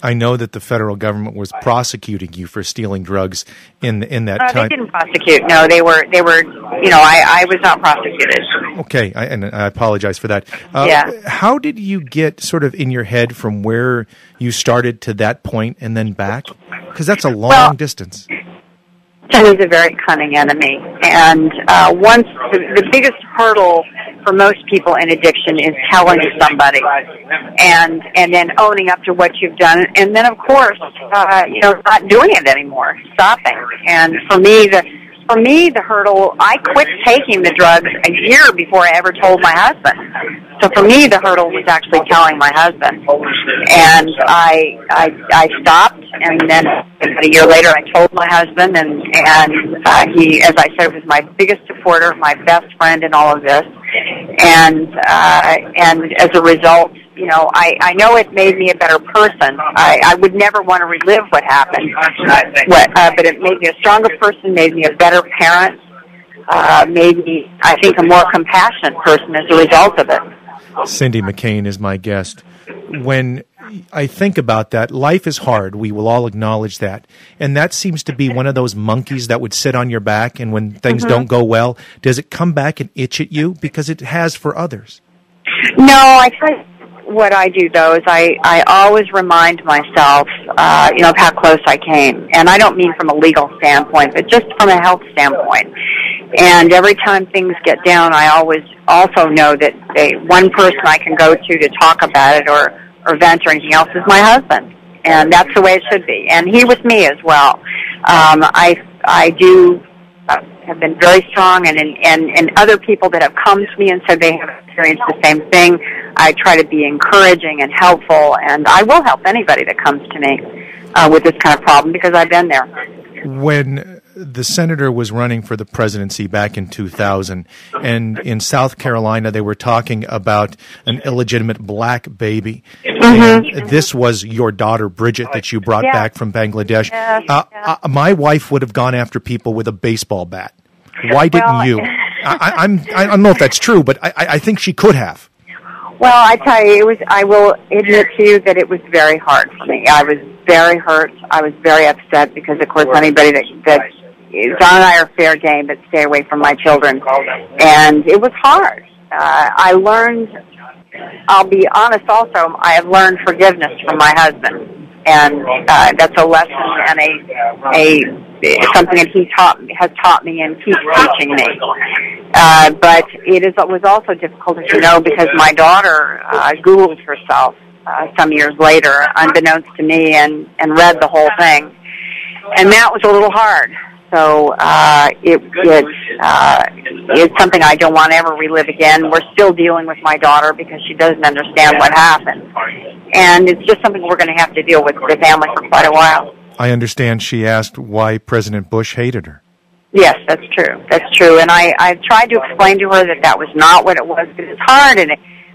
I know that the federal government was prosecuting you for stealing drugs in that time. They didn't prosecute. No, they were. I was not prosecuted. Okay, and I apologize for that. Yeah. How did you get sort of in your head from where you started to that point and then back? Because that's a long distance. He's a very cunning enemy, and once the biggest hurdle for most people in addiction is telling somebody, and then owning up to what you've done, and then of course, not doing it anymore, stopping. And for me, the hurdle, I quit taking the drugs a year before I ever told my husband. So for me, the hurdle was actually telling my husband. And I stopped, and then about a year later, I told my husband, and he, as I said, was my biggest supporter, my best friend in all of this. And as a result, I know it made me a better person. I would never want to relive what happened, but it made me a stronger person, made me a better parent, made me, I think, a more compassionate person as a result of it. Cindy McCain is my guest. When I think about that, life is hard. We will all acknowledge that. And that seems to be one of those monkeys that would sit on your back, and when things don't go well, does it come back and itch at you? Because it has for others. No, I try. What I do, though, is I always remind myself, of how close I came. And I don't mean from a legal standpoint, but just from a health standpoint. And every time things get down, I always also know that one person I can go to talk about it or vent or anything else is my husband. And that's the way it should be. And he with me as well. I do have been very strong, and other people that have come to me and said they have experienced the same thing, I try to be encouraging and helpful, and I will help anybody that comes to me with this kind of problem because I've been there. When the senator was running for the presidency back in 2000, and in South Carolina they were talking about an illegitimate black baby. Mm-hmm. And this was your daughter, Bridget, that you brought back from Bangladesh. Yes. My wife would have gone after people with a baseball bat. Why didn't you? I don't know if that's true, but I think she could have. Well, I tell you, I will admit to you that it was very hard for me. I was very hurt. I was very upset because, of course, anybody that John and I are fair game, but stay away from my children. And it was hard. I learned, I'll be honest also, I have learned forgiveness from my husband. And that's a lesson and something that he has taught me and keeps teaching me. But it was also difficult, as you know, because my daughter Googled herself some years later, unbeknownst to me, and read the whole thing. And that was a little hard. So it's something I don't want to ever relive again. We're still dealing with my daughter because she doesn't understand what happened. And it's just something we're going to have to deal with the family for quite a while. I understand she asked why President Bush hated her. Yes, that's true. That's true. And I've tried to explain to her that was not what it was, but it's hard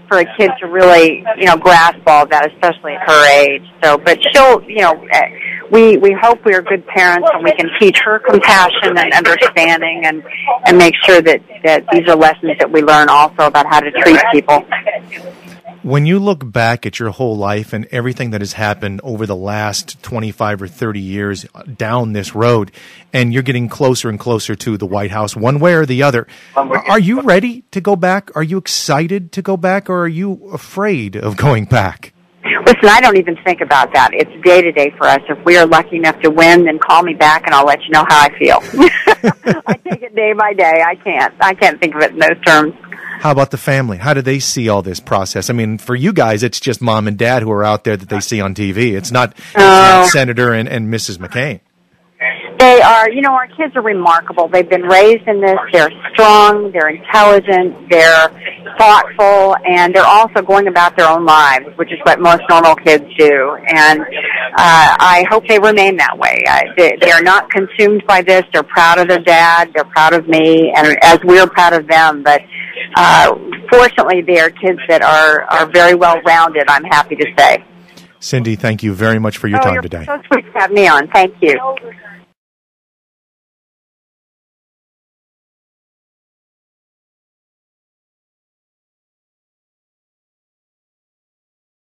for a kid to really, grasp all of that, especially at her age. So, but she'll, we hope we are good parents and we can teach her compassion and understanding and make sure that these are lessons that we learn also about how to treat people. When you look back at your whole life and everything that has happened over the last 25 or 30 years down this road, and you're getting closer and closer to the White House, one way or the other, are you ready to go back? Are you excited to go back, or are you afraid of going back? Listen, I don't even think about that. It's day to day for us. If we are lucky enough to win, then call me back and I'll let you know how I feel. I take it day by day. I can't think of it in those terms. How about the family? How do they see all this process? I mean, for you guys, it's just mom and dad who are out there that they see on TV. It's not Senator and Mrs. McCain. They are, our kids are remarkable. They've been raised in this. They're strong, they're intelligent, they're thoughtful, and they're also going about their own lives, which is what most normal kids do. And I hope they remain that way. They are not consumed by this. They're proud of their dad. They're proud of me, and as we're proud of them. But fortunately, they are kids that are very well-rounded, I'm happy to say. Cindy, thank you very much for your time today. You're so sweet to have me on. Thank you.